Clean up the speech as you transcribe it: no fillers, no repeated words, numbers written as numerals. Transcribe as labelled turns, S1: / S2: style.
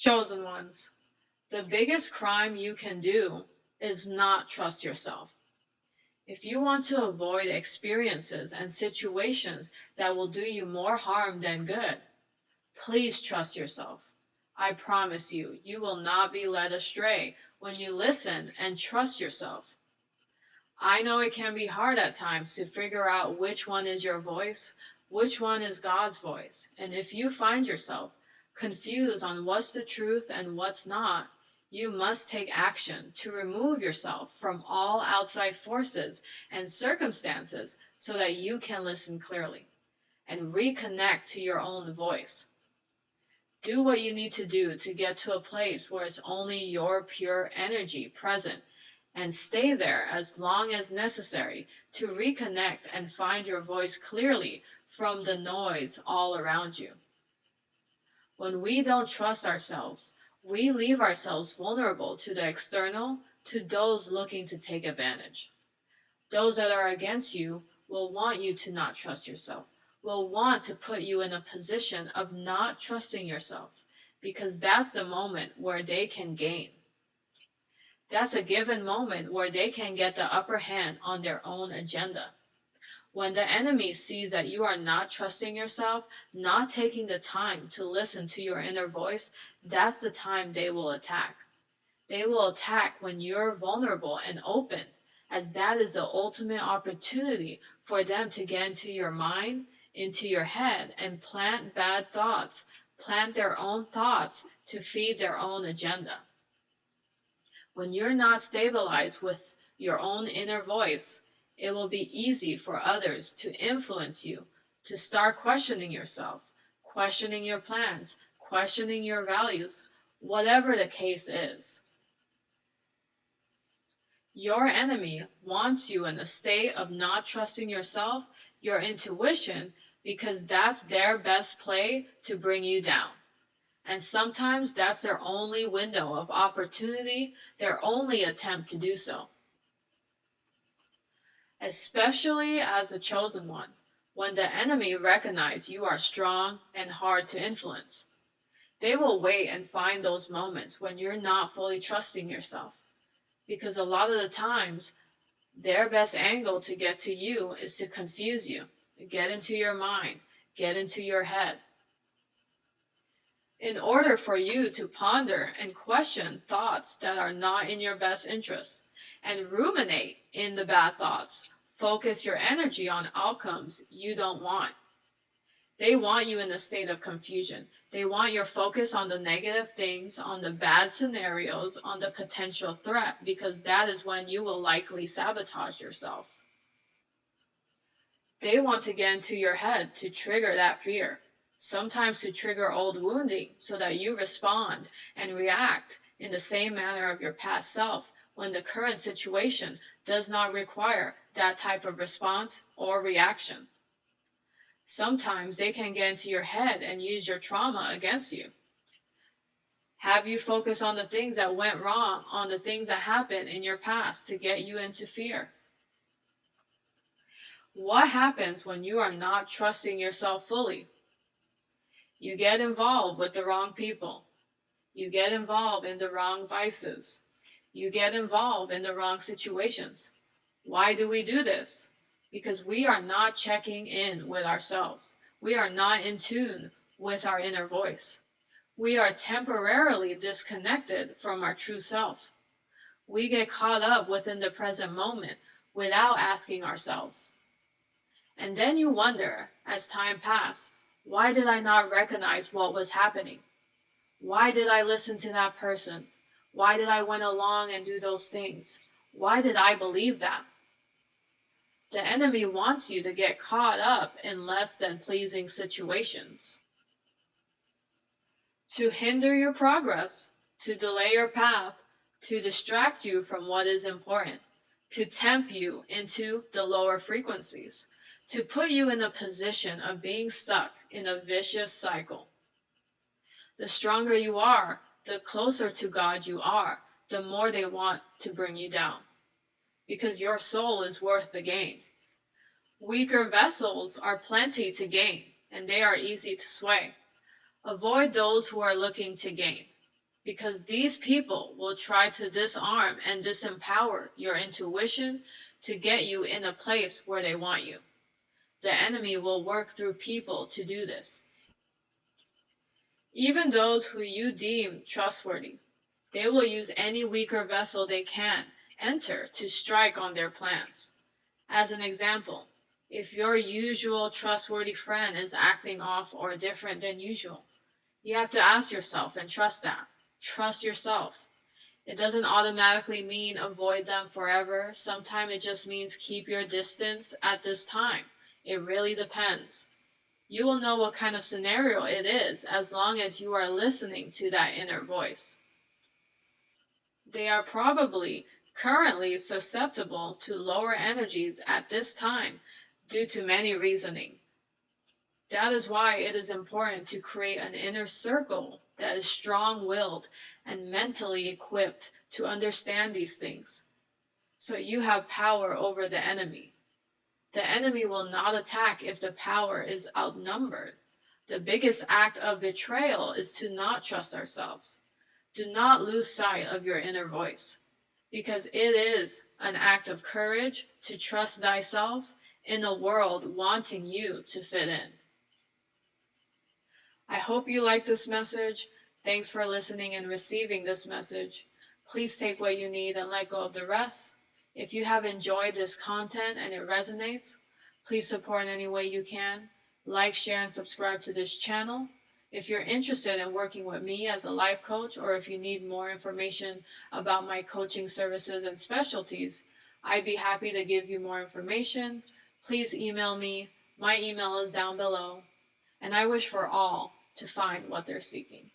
S1: Chosen ones, the biggest crime you can do is not trust yourself. If you want to avoid experiences and situations that will do you more harm than good, please trust yourself. I promise you, you will not be led astray when you listen and trust yourself. I know it can be hard at times to figure out which one is your voice, which one is God's voice, and if you find yourself confused on what's the truth and what's not, you must take action to remove yourself from all outside forces and circumstances so that you can listen clearly and reconnect to your own voice. Do what you need to do to get to a place where it's only your pure energy present, and stay there as long as necessary to reconnect and find your voice clearly from the noise all around you. When we don't trust ourselves, we leave ourselves vulnerable to the external, to those looking to take advantage. Those that are against you will want you to not trust yourself, will want to put you in a position of not trusting yourself, because that's the moment where they can gain. That's a given moment where they can get the upper hand on their own agenda. When the enemy sees that you are not trusting yourself, not taking the time to listen to your inner voice, that's the time they will attack. They will attack when you're vulnerable and open, as that is the ultimate opportunity for them to get into your mind, into your head, and plant bad thoughts, plant their own thoughts to feed their own agenda. When you're not stabilized with your own inner voice, it will be easy for others to influence you, to start questioning yourself, questioning your plans, questioning your values, whatever the case is. Your enemy wants you in a state of not trusting yourself, your intuition, because that's their best play to bring you down. And sometimes that's their only window of opportunity, their only attempt to do so. Especially as a chosen one, when the enemy recognizes you are strong and hard to influence. They will wait and find those moments when you're not fully trusting yourself. Because a lot of the times, their best angle to get to you is to confuse you, get into your mind, get into your head. In order for you to ponder and question thoughts that are not in your best interest, and ruminate in the bad thoughts, focus your energy on outcomes you don't want. They want you in a state of confusion. They want your focus on the negative things, on the bad scenarios, on the potential threat, because that is when you will likely sabotage yourself. They want to get into your head to trigger that fear, sometimes to trigger old wounding so that you respond and react in the same manner of your past self when the current situation does not require that type of response or reaction. Sometimes they can get into your head and use your trauma against you. Have you focus on the things that went wrong, on the things that happened in your past to get you into fear. What happens when you are not trusting yourself fully? You get involved with the wrong people. You get involved in the wrong vices. You get involved in the wrong situations. Why do we do this? Because we are not checking in with ourselves. We are not in tune with our inner voice. We are temporarily disconnected from our true self. We get caught up within the present moment without asking ourselves. And then you wonder, as time passed, why did I not recognize what was happening? Why did I listen to that person? Why did I went along and do those things? Why did I believe that? The enemy wants you to get caught up in less than pleasing situations, to hinder your progress, to delay your path, to distract you from what is important, to tempt you into the lower frequencies, to put you in a position of being stuck in a vicious cycle. The stronger you are, the closer to God you are, the more they want to bring you down, because your soul is worth the gain. Weaker vessels are plenty to gain, and they are easy to sway. Avoid those who are looking to gain. because these people will try to disarm and disempower your intuition to get you in a place where they want you. The enemy will work through people to do this. Even those who you deem trustworthy, they will use any weaker vessel they can enter to strike on their plans. As an example, if your usual trustworthy friend is acting off or different than usual, you have to ask yourself and trust that. Trust yourself. It doesn't automatically mean avoid them forever. Sometimes it just means keep your distance at this time. It really depends. You will know what kind of scenario it is as long as you are listening to that inner voice. They are probably currently susceptible to lower energies at this time due to many reasoning. That is why it is important to create an inner circle that is strong-willed and mentally equipped to understand these things. So you have power over the enemy. The enemy will not attack if the power is outnumbered. The biggest act of betrayal is to not trust ourselves. Do not lose sight of your inner voice, because it is an act of courage to trust thyself in a world wanting you to fit in. I hope you like this message. Thanks for listening and receiving this message. Please take what you need and let go of the rest. If you have enjoyed this content and it resonates, please support in any way you can. Like, share, and subscribe to this channel. If you're interested in working with me as a life coach, or if you need more information about my coaching services and specialties, I'd be happy to give you more information. Please email me. My email is down below. And I wish for all to find what they're seeking.